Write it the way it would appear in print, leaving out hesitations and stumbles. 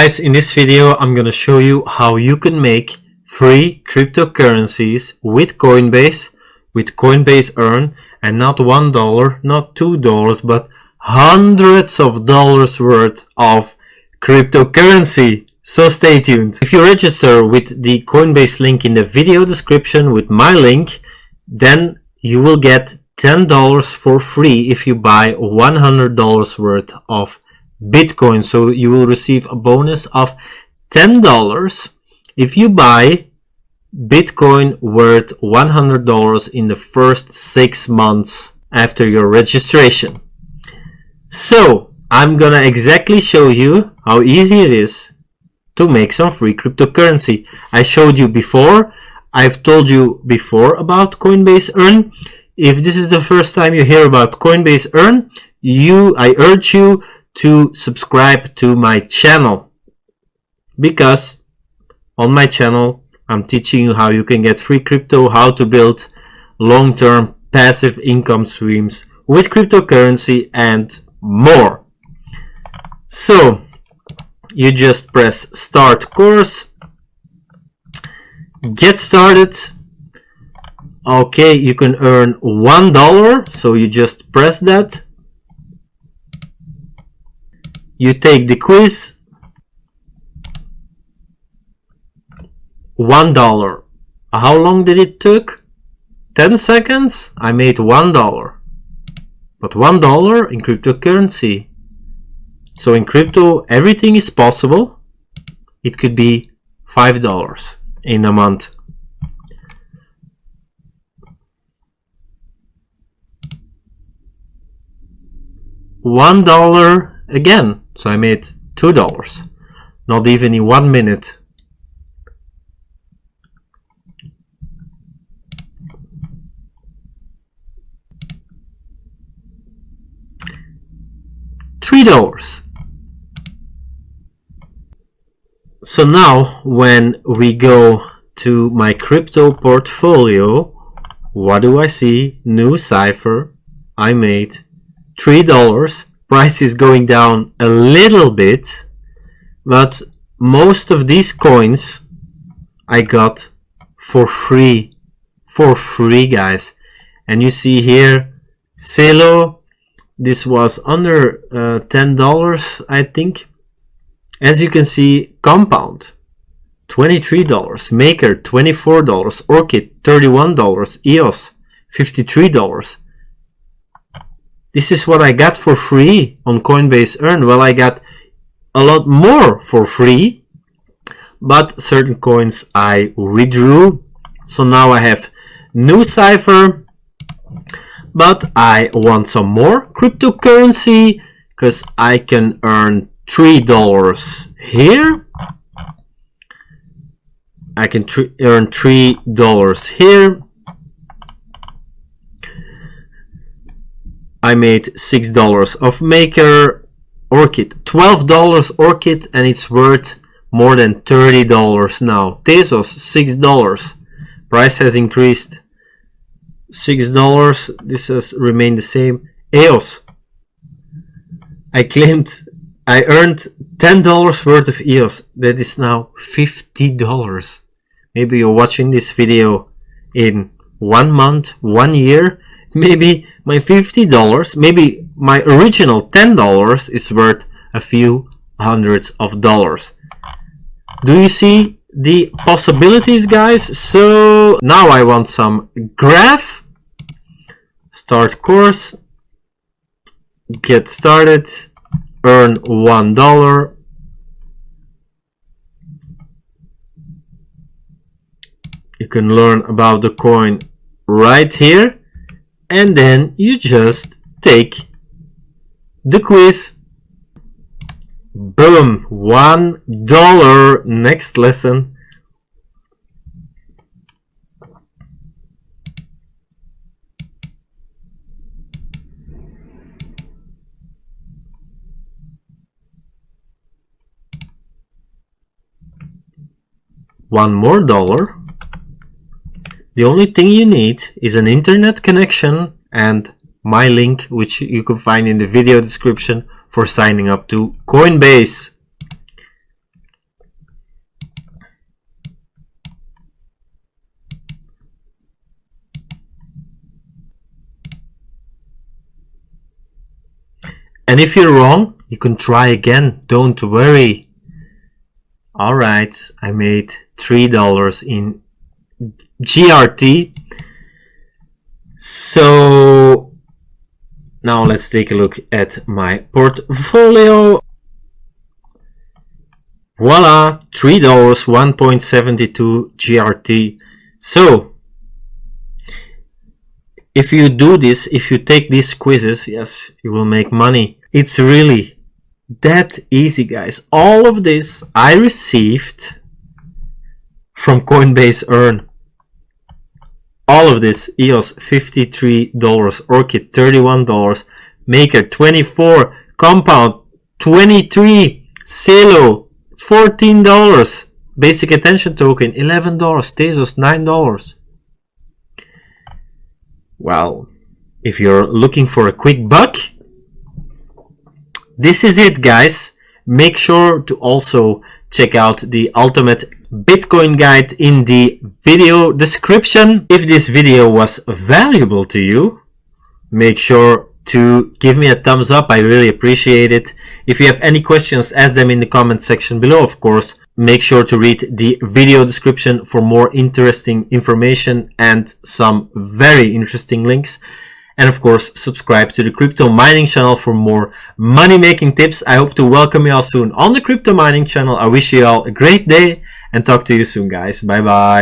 Guys, in this video I'm gonna show you how you can make free cryptocurrencies with Coinbase Earn, and not $1, not $2, but hundreds of dollars worth of cryptocurrency. So stay tuned. If you register with the Coinbase link in the video description with my link, then you will get $10 for free if you buy $100 worth of Bitcoin. So you will receive a bonus of $10 if you buy Bitcoin worth $100 in the first 6 months after your registration. So I'm gonna exactly show you how easy it is to make some free cryptocurrency. I showed you before, I've told you before about Coinbase Earn. If this is the first time you hear about Coinbase Earn, I urge you to subscribe to my channel, because on my channel I'm teaching you how you can get free crypto, how to build long-term passive income streams with cryptocurrency and more. So you just press start course, get started. Okay, you can earn $1, so you just press that. You take the quiz, $1. How long did it took? 10 seconds? I made $1. But $1 in cryptocurrency. So in crypto, everything is possible. It could be $5 in a month. $1 again. So I made $2. Not even in 1 minute. $3. So now when we go to my crypto portfolio, what do I see? Nucypher. I made $3. Price is going down a little bit, but most of these coins I got for free, guys. And you see here Celo, this was under $10, I think. As you can see, Compound $23, Maker $24, Orchid $31, EOS $53. This is what I got for free on Coinbase Earn. Well, I got a lot more for free, but certain coins I withdrew. So now I have Nucypher, but I want some more cryptocurrency because I can earn $3 here. I can earn $3 here. I made $6 of Maker. Orchid $12 Orchid, and it's worth more than $30 now. Tezos $6. Price has increased $6. This has remained the same. EOS, I earned $10 worth of EOS. That is now $50. Maybe you're watching this video in 1 month, 1 year. Maybe my $50, maybe my original $10 is worth a few hundreds of dollars. Do you see the possibilities, guys? So now I want some graph. Start course. Get started. Earn $1. You can learn about the coin right here. And then you just take the quiz. Boom, $1. Next lesson. $1 more. The only thing you need is an internet connection and my link, which you can find in the video description, for signing up to Coinbase. And if you're wrong, you can try again. Don't worry. Alright, I made $3 in GRT. So now let's take a look at my portfolio. Voila, $3, 1.72 GRT. So if you do this, if you take these quizzes, yes, you will make money. It's really that easy, guys. All of this I received from Coinbase Earn. All of this: EOS $53, Orchid $31, Maker $24, Compound $23, Celo $14, Basic Attention Token $11, Tezos $9. Well, if you're looking for a quick buck, this is it, guys. Make sure to also check out the ultimate Bitcoin guide in the video description. If this video was valuable to you, make sure to give me a thumbs up. I really appreciate it. If you have any questions, ask them in the comment section below, of course. Make sure to read the video description for more interesting information and some very interesting links. And of course, subscribe to the crypto mining channel for more money making tips. I hope to welcome you all soon on the crypto mining channel. I wish you all a great day and talk to you soon, guys. Bye bye.